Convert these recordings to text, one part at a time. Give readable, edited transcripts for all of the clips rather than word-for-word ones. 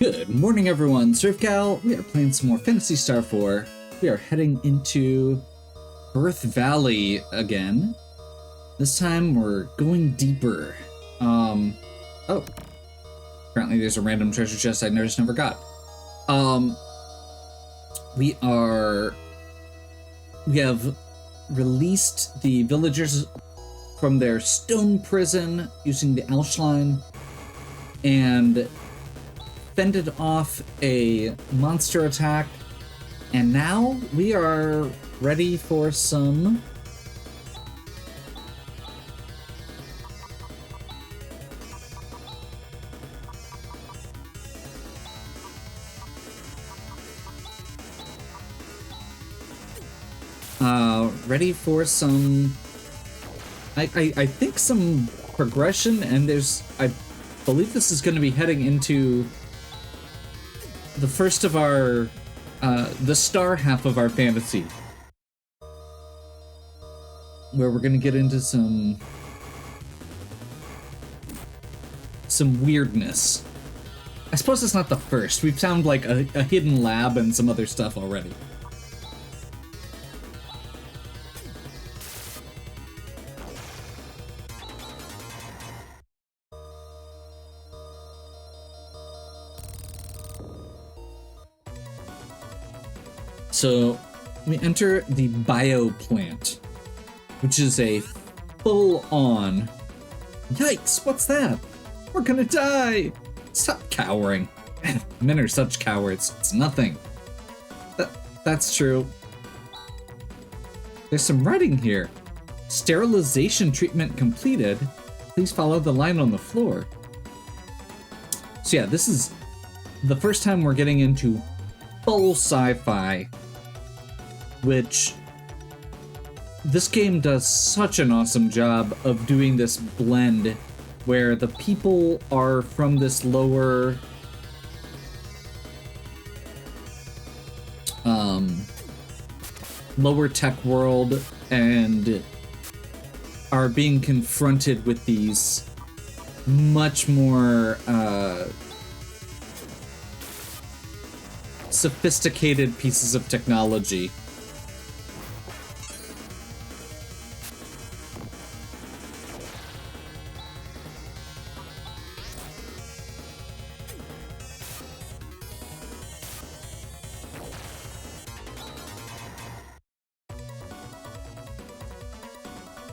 Good morning, everyone. SurfGal, we are playing some more Phantasy Star 4. We are heading into Birth Valley again. This time we're going deeper. Oh. Apparently there's a random treasure chest I just never got. We have released the villagers from their stone prison using the Alshline and fended off a monster attack, and now we are ready for some I think some progression, and I believe this is going to be heading into the first of our, the star half of our fantasy, where we're gonna get into some weirdness. I suppose it's not the first. We've found like a hidden lab and some other stuff already. So we enter the bio plant, which is a full-on, yikes, what's that? We're gonna die! Stop cowering. Men are such cowards. It's nothing. That's true. There's some writing here. Sterilization treatment completed. Please follow the line on the floor. So yeah, this is the first time we're getting into full sci-fi, which this game does such an awesome job of doing this blend where the people are from this lower tech world and are being confronted with these much more sophisticated pieces of technology.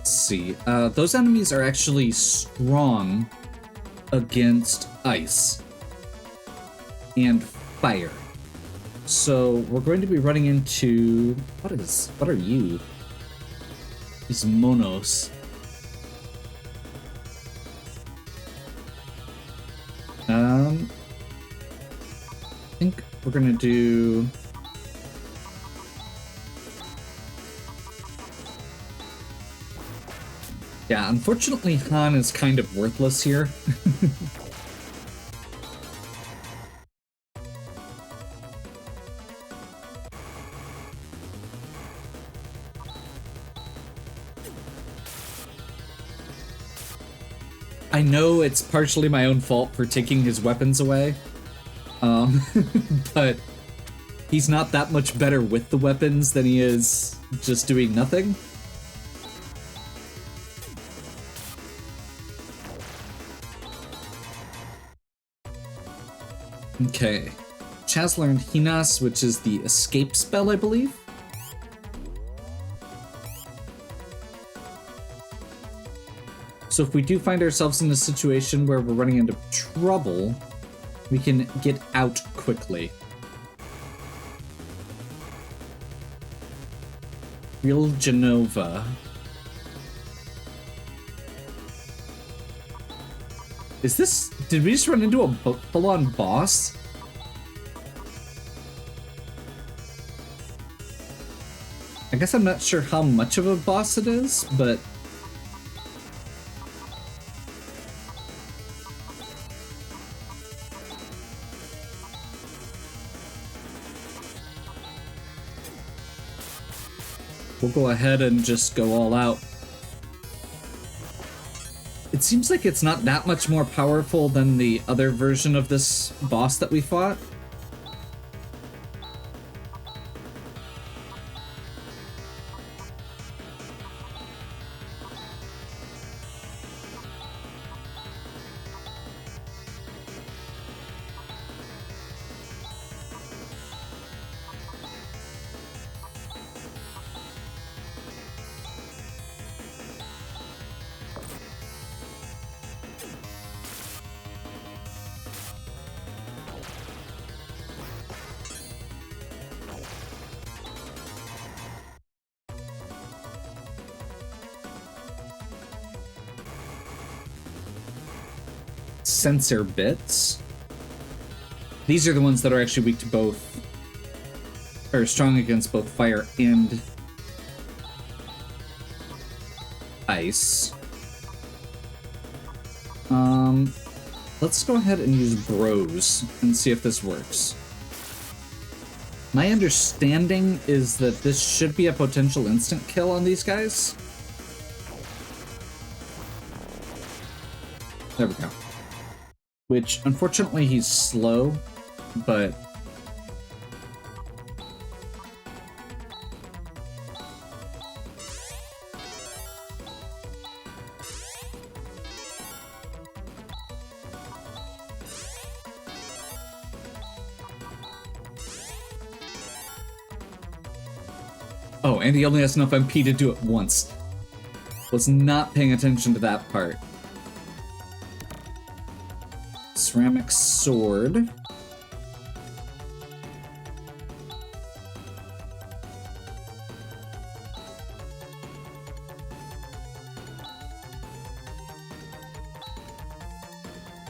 See, those enemies are actually strong against ice and fire. So we're going to be running into what are you? These monos. I think we're gonna do yeah, unfortunately, Han is kind of worthless here. I know it's partially my own fault for taking his weapons away, but he's not that much better with the weapons than he is just doing nothing. Okay, Chaz learned Hinas, which is the escape spell, I believe. So if we do find ourselves in a situation where we're running into trouble, we can get out quickly. Real Genova. Did we just run into a full-on boss? I guess I'm not sure how much of a boss it is, but we'll go ahead and just go all out. It seems like it's not that much more powerful than the other version of this boss that we fought. Sensor bits. These are the ones that are actually weak to both, or strong against both fire and ice. Let's go ahead and use Bros and see if this works. My understanding is that this should be a potential instant kill on these guys. There we go. Which, unfortunately, he's slow, but... Oh, and he only has enough MP to do it once. Was not paying attention to that part. Ceramic sword.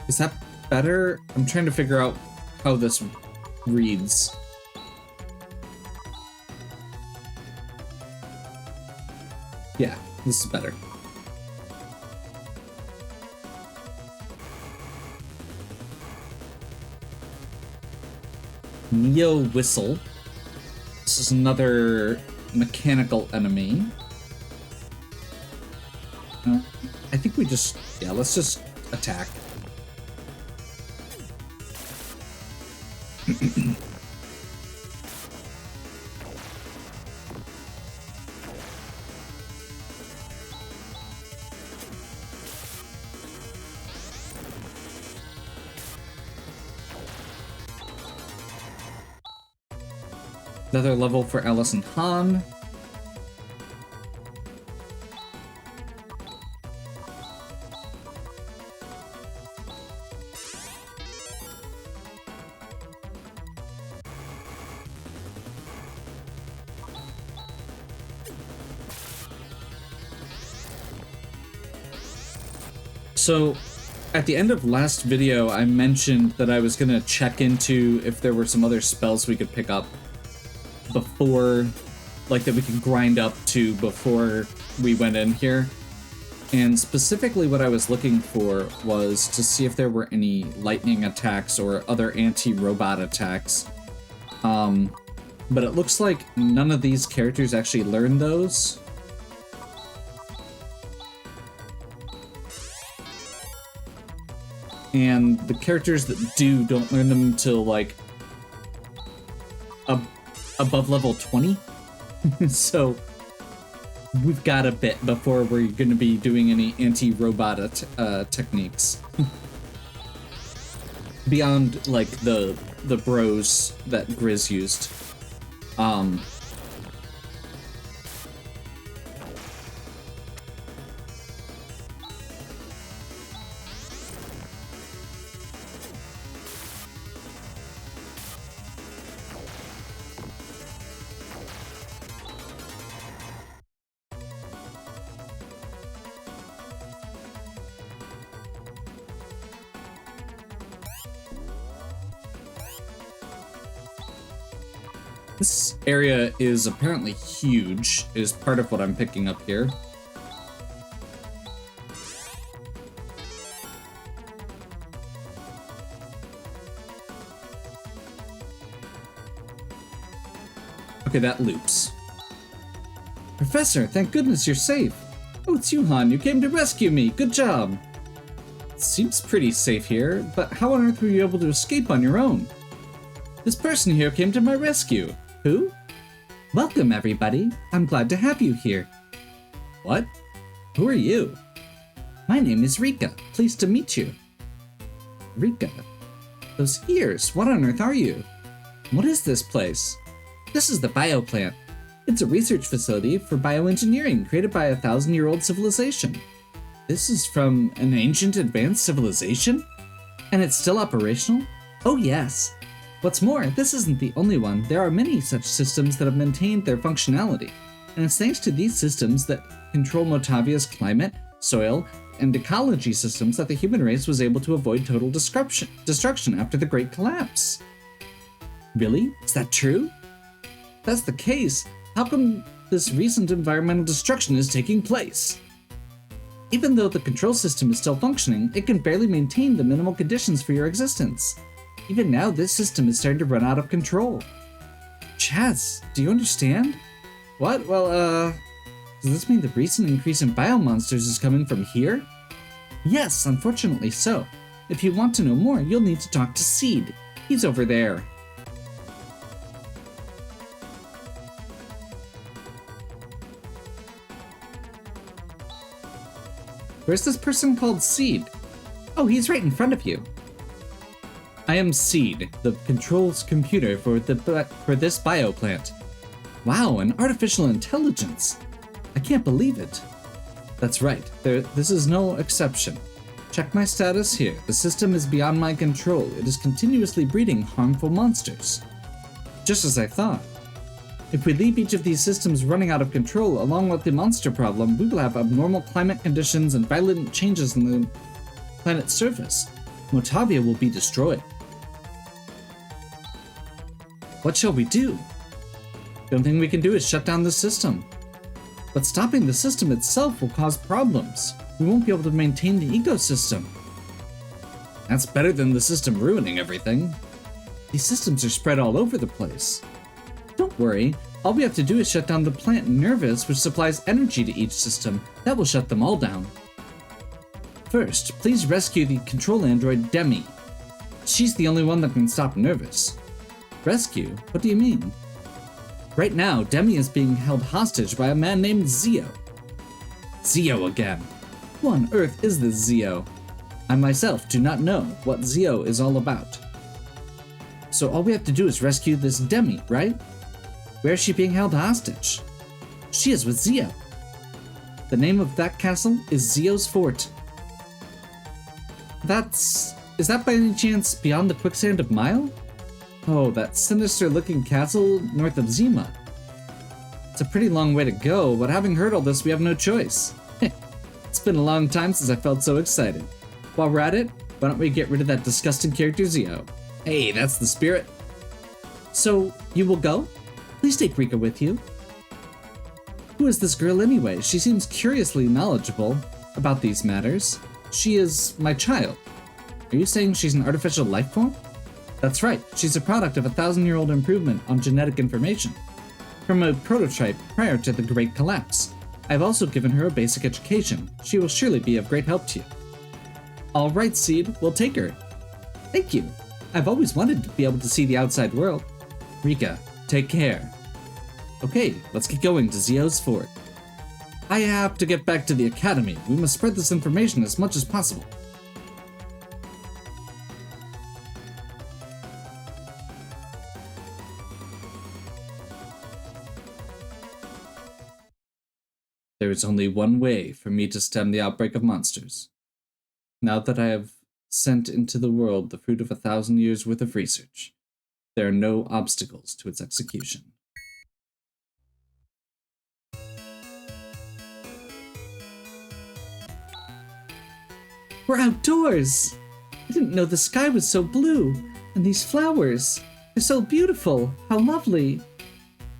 Is that better? I'm trying to figure out how this reads. Yeah, this is better. Neo Whistle. This is another mechanical enemy. I think we just... Yeah, let's just attack. Another level for Alice and Han. So, at the end of last video, I mentioned that I was gonna check into if there were some other spells we could pick up before, like, that we could grind up to before we went in here. And specifically what I was looking for was to see if there were any lightning attacks or other anti-robot attacks. But it looks like none of these characters actually learn those. And the characters that do don't learn them until, like, above level 20. So we've got a bit before we're going to be doing any anti-robot techniques. Beyond, like, the bros that Grizz used. This area is apparently huge, is part of what I'm picking up here. Okay, that loops. Professor, thank goodness you're safe. Oh, it's you, Han. You came to rescue me. Good job. seems pretty safe here, but how on earth were you able to escape on your own? This person here came to my rescue. Who? Welcome, everybody. I'm glad to have you here. What? Who are you? My name is Rika. Pleased to meet you. Rika? Those ears, what on earth are you? What is this place? This is the bioplant. It's a research facility for bioengineering created by a 1,000-year-old civilization. This is from an ancient advanced civilization? And it's still operational? Oh yes. What's more, this isn't the only one. There are many such systems that have maintained their functionality. And it's thanks to these systems that control Motavia's climate, soil, and ecology systems that the human race was able to avoid total destruction after the Great Collapse. Really? Is that true? If that's the case, how come this recent environmental destruction is taking place? Even though the control system is still functioning, it can barely maintain the minimal conditions for your existence. Even now, this system is starting to run out of control. Chaz, do you understand? What? Well, does this mean the recent increase in biomonsters is coming from here? Yes, unfortunately so. If you want to know more, you'll need to talk to Seed. He's over there. Where's this person called Seed? Oh, he's right in front of you. I am Seed, the controls computer for this bioplant. Wow, an artificial intelligence. I can't believe it. That's right, this is no exception. Check my status here. The system is beyond my control. It is continuously breeding harmful monsters. Just as I thought. If we leave each of these systems running out of control, along with the monster problem, we will have abnormal climate conditions and violent changes in the planet's surface. Motavia will be destroyed. What shall we do? The only thing we can do is shut down the system. But stopping the system itself will cause problems. We won't be able to maintain the ecosystem. That's better than the system ruining everything. These systems are spread all over the place. Don't worry, all we have to do is shut down the plant Nervous, which supplies energy to each system. That will shut them all down. First, please rescue the control android Demi. She's the only one that can stop Nervous. Rescue? What do you mean? Right now, Demi is being held hostage by a man named Zio. Zio again. Who on earth is this Zio? I myself do not know what Zio is all about. So all we have to do is rescue this Demi, right? Where is she being held hostage? She is with Zio. The name of that castle is Zio's Fort. Is that by any chance beyond the quicksand of Mile? Oh, that sinister-looking castle north of Zima. It's a pretty long way to go, but having heard all this, we have no choice. It's been a long time since I felt so excited. While we're at it, why don't we get rid of that disgusting character Zio? Hey, that's the spirit. So, you will go? Please take Rika with you. Who is this girl anyway? She seems curiously knowledgeable about these matters. She is my child. Are you saying she's an artificial life form? That's right, she's a product of a 1,000-year-old improvement on genetic information from a prototype prior to the Great Collapse. I've also given her a basic education. She will surely be of great help to you. All right, Seed, we'll take her. Thank you. I've always wanted to be able to see the outside world. Rika, take care. Okay, let's get going to Zio's Fort. I have to get back to the academy. We must spread this information as much as possible. There is only one way for me to stem the outbreak of monsters. Now that I have sent into the world the fruit of 1,000 years' worth of research, there are no obstacles to its execution. We're outdoors! I didn't know the sky was so blue, and these flowers, they're so beautiful, how lovely.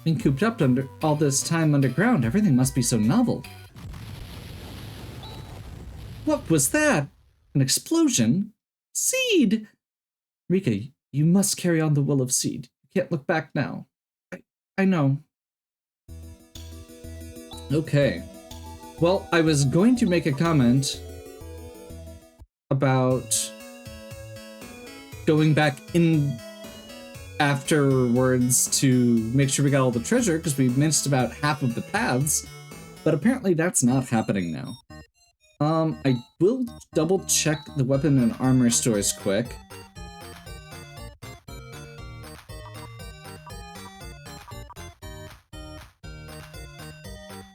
Being cooped up under all this time underground, everything must be so novel. What was that? An explosion? Seed! Rika, you must carry on the will of Seed. You can't look back now. I know. Okay. Well, I was going to make a comment about going back in afterwards to make sure we got all the treasure because we missed about half of the paths, but apparently that's not happening now. I will double check the weapon and armor stores quick.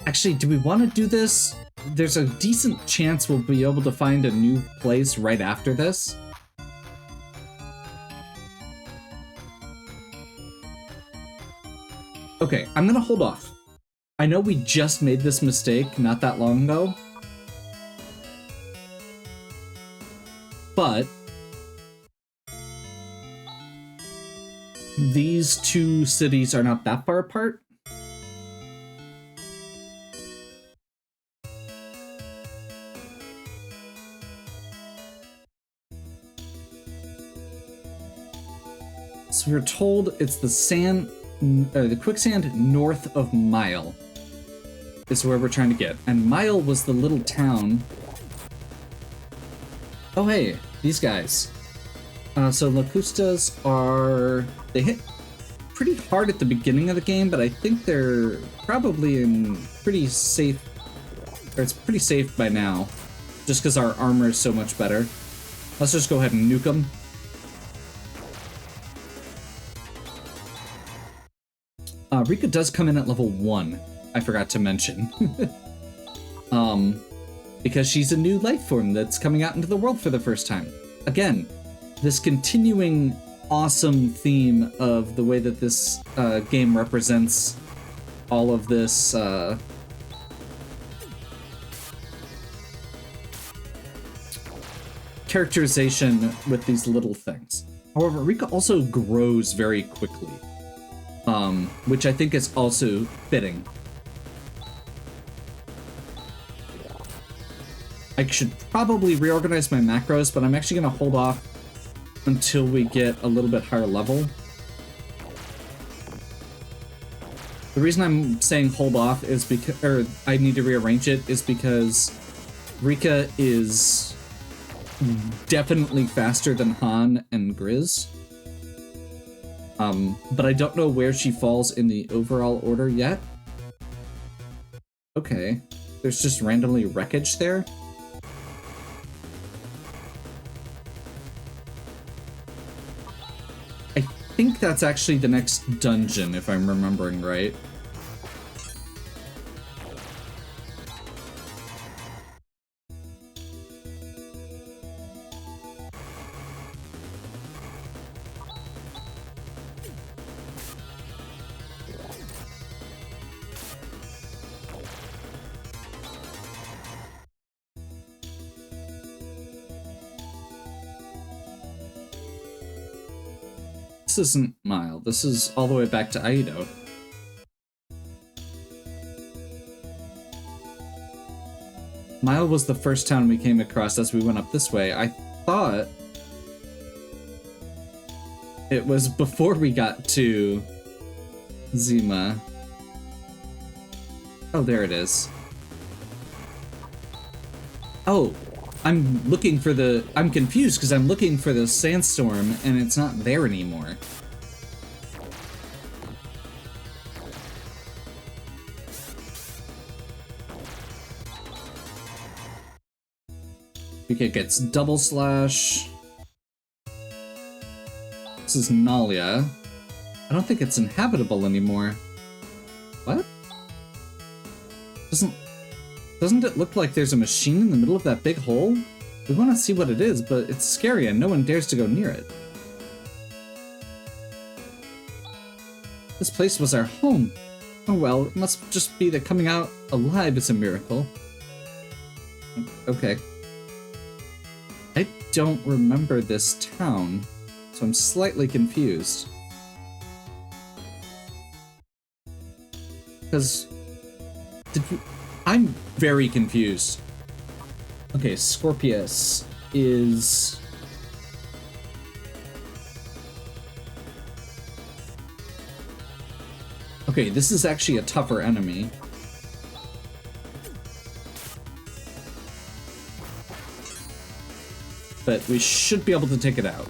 Actually, do we want to do this? There's a decent chance we'll be able to find a new place right after this. Okay, I'm gonna hold off. I know we just made this mistake not that long ago, but these two cities are not that far apart. So we're told it's the quicksand north of Mile is where we're trying to get. And Mile was the little town. Oh, hey, these guys. So Locustas they hit pretty hard at the beginning of the game, but I think they're probably in pretty safe, or it's pretty safe by now, just because our armor is so much better. Let's just go ahead and nuke them. Rika does come in at level 1, I forgot to mention. Because she's a new life form that's coming out into the world for the first time. Again, this continuing awesome theme of the way that this game represents all of this characterization with these little things. However, Rika also grows very quickly. Which I think is also fitting. I should probably reorganize my macros, but I'm actually going to hold off until we get a little bit higher level. The reason I'm saying hold off is because, or I need to rearrange it, is because Rika is definitely faster than Han and Grizz. But I don't know where she falls in the overall order yet. Okay. There's just randomly wreckage there. I think that's actually the next dungeon, if I'm remembering right. This isn't Mile. This is all the way back to Aido. Mile was the first town we came across as we went up this way. I thought it was before we got to Zima. Oh, there it is. Oh, I'm confused because I'm looking for the sandstorm and it's not there anymore. Rika gets double slash. This is Nalia. I don't think it's inhabitable anymore. What? Doesn't it look like there's a machine in the middle of that big hole? We want to see what it is, but it's scary and no one dares to go near it. This place was our home. Oh well, it must just be that coming out alive is a miracle. Okay. I don't remember this town, so I'm slightly confused. Because... I'm very confused. Okay, Scorpius is... Okay, this is actually a tougher enemy. but we should be able to take it out.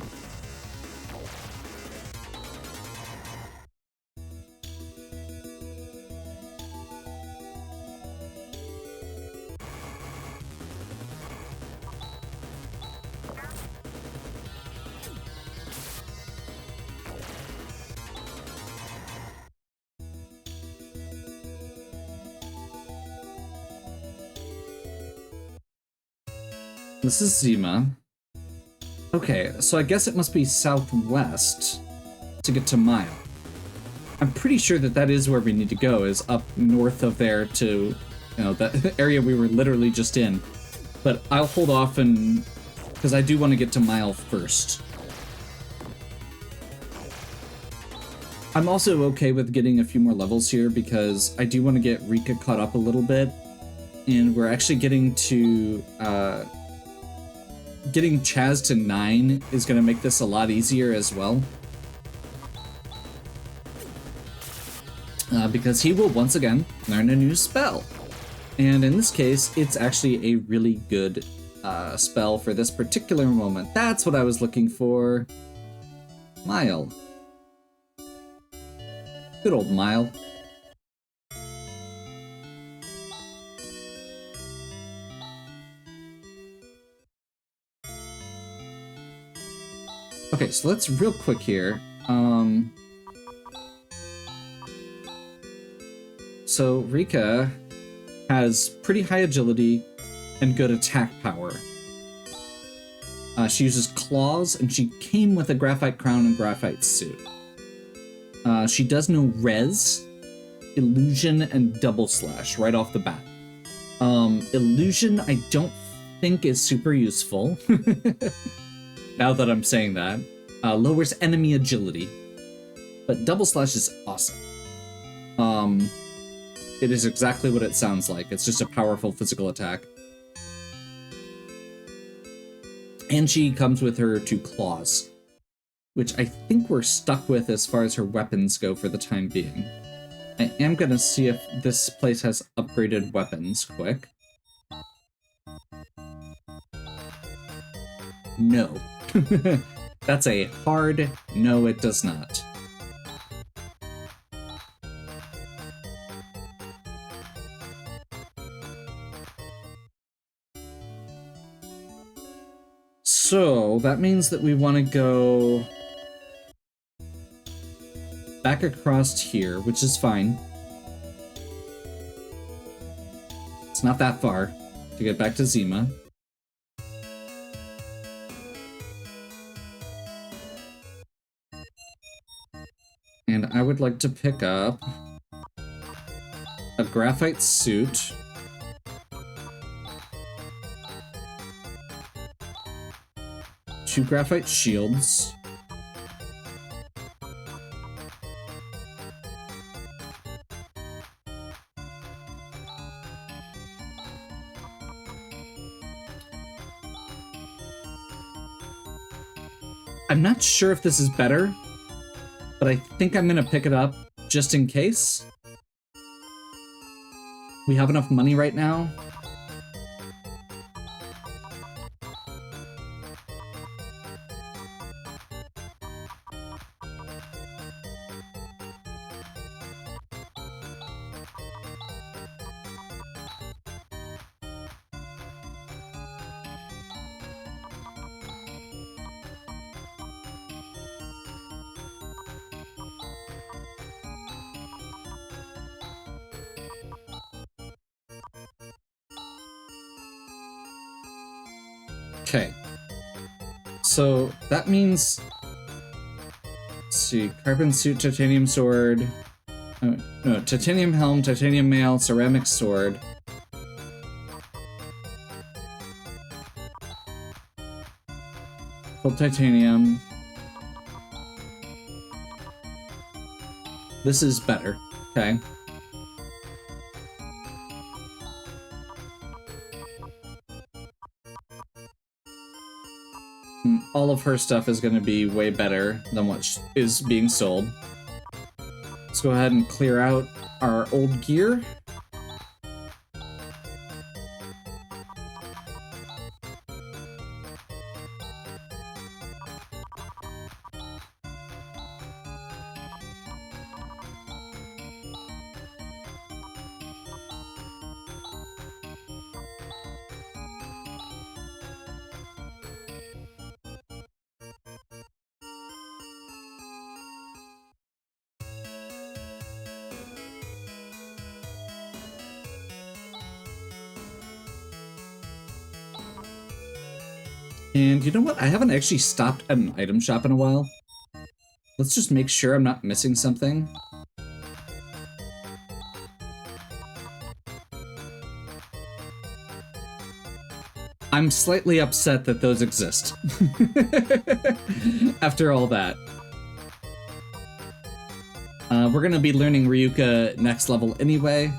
This is Zima. Okay, so I guess it must be southwest to get to Mile. I'm pretty sure that that is where we need to go, is up north of there to, you know, that area we were literally just in. But I'll hold off and... because I do want to get to Mile first. I'm also okay with getting a few more levels here because I do want to get Rika caught up a little bit. And we're actually getting to... getting Chaz to 9 is going to make this a lot easier as well. Because he will once again learn a new spell. And in this case, it's actually a really good spell for this particular moment. That's what I was looking for. Mile. Good old Mile. Okay, so let's real quick here. So Rika has pretty high agility and good attack power. She uses claws, and she came with a graphite crown and graphite suit. She does know res, illusion, and double slash right off the bat. Illusion I don't think is super useful. Now that I'm saying that. Lowers enemy agility. But double slash is awesome. It is exactly what it sounds like. It's just a powerful physical attack. And she comes with her 2 claws, which I think we're stuck with as far as her weapons go for the time being. I am going to see if this place has upgraded weapons quick. No. That's a hard no, it does not. So that means that we want to go back across here, which is fine. It's not that far to get back to Zima. And I would like to pick up a graphite suit. Two graphite shields. I'm not sure if this is better, but I think I'm gonna pick it up just in case. We have enough money right now. Okay, so that means, let's see, carbon suit, titanium sword, no, titanium helm, titanium mail, ceramic sword. Full titanium. This is better, okay. All of her stuff is going to be way better than what is being sold. Let's go ahead and clear out our old gear. And you know what? I haven't actually stopped at an item shop in a while. Let's just make sure I'm not missing something. I'm slightly upset that those exist. After all that. We're gonna be learning Ryuka next level anyway.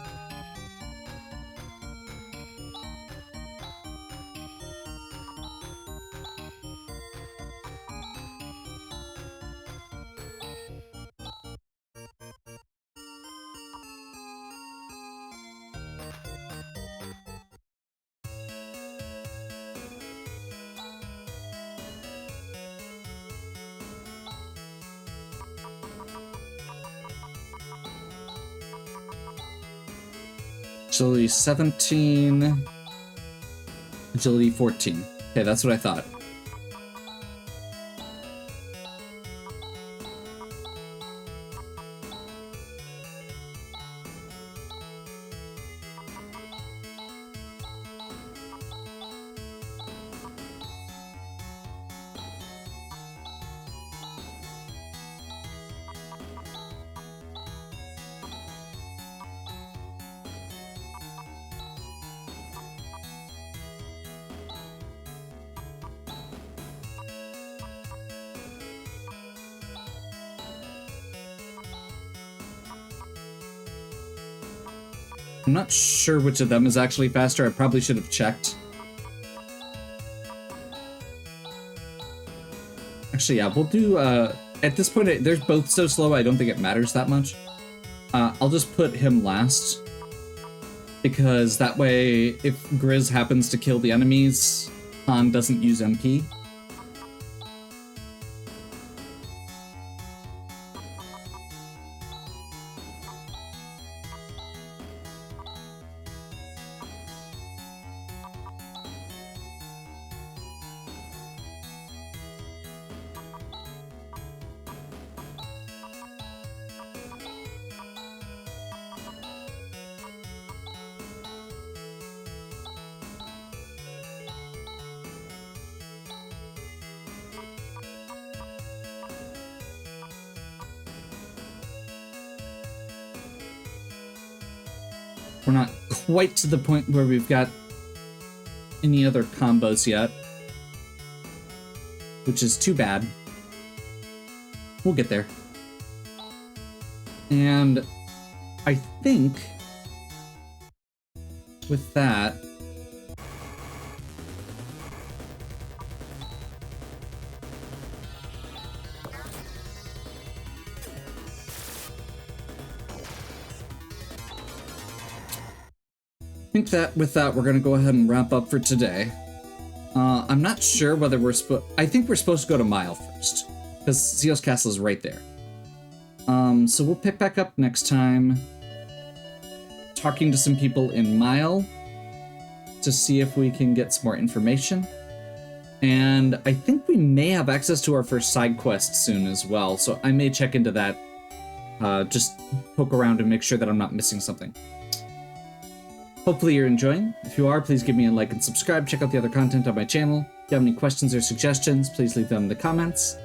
Agility 17. Agility 14. Okay, that's what I thought. I'm not sure which of them is actually faster. I probably should have checked. Actually, yeah, we'll do, at this point, they're both so slow, I don't think it matters that much. I'll just put him last. Because that way, if Grizz happens to kill the enemies, Han doesn't use MP. We're not quite to the point where we've got any other combos yet, which is too bad. We'll get there. And I think with that, with that, we're gonna go ahead and wrap up for today. I'm not sure whether I think we're supposed to go to Mile first, because Zeo's Castle is right there. So we'll pick back up next time, talking to some people in Mile to see if we can get some more information. And I think we may have access to our first side quest soon as well, so I may check into that. Just poke around and make sure that I'm not missing something. Hopefully you're enjoying. If you are, please give me a like and subscribe. Check out the other content on my channel. If you have any questions or suggestions, please leave them in the comments.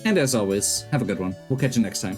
And as always, have a good one. We'll catch you next time.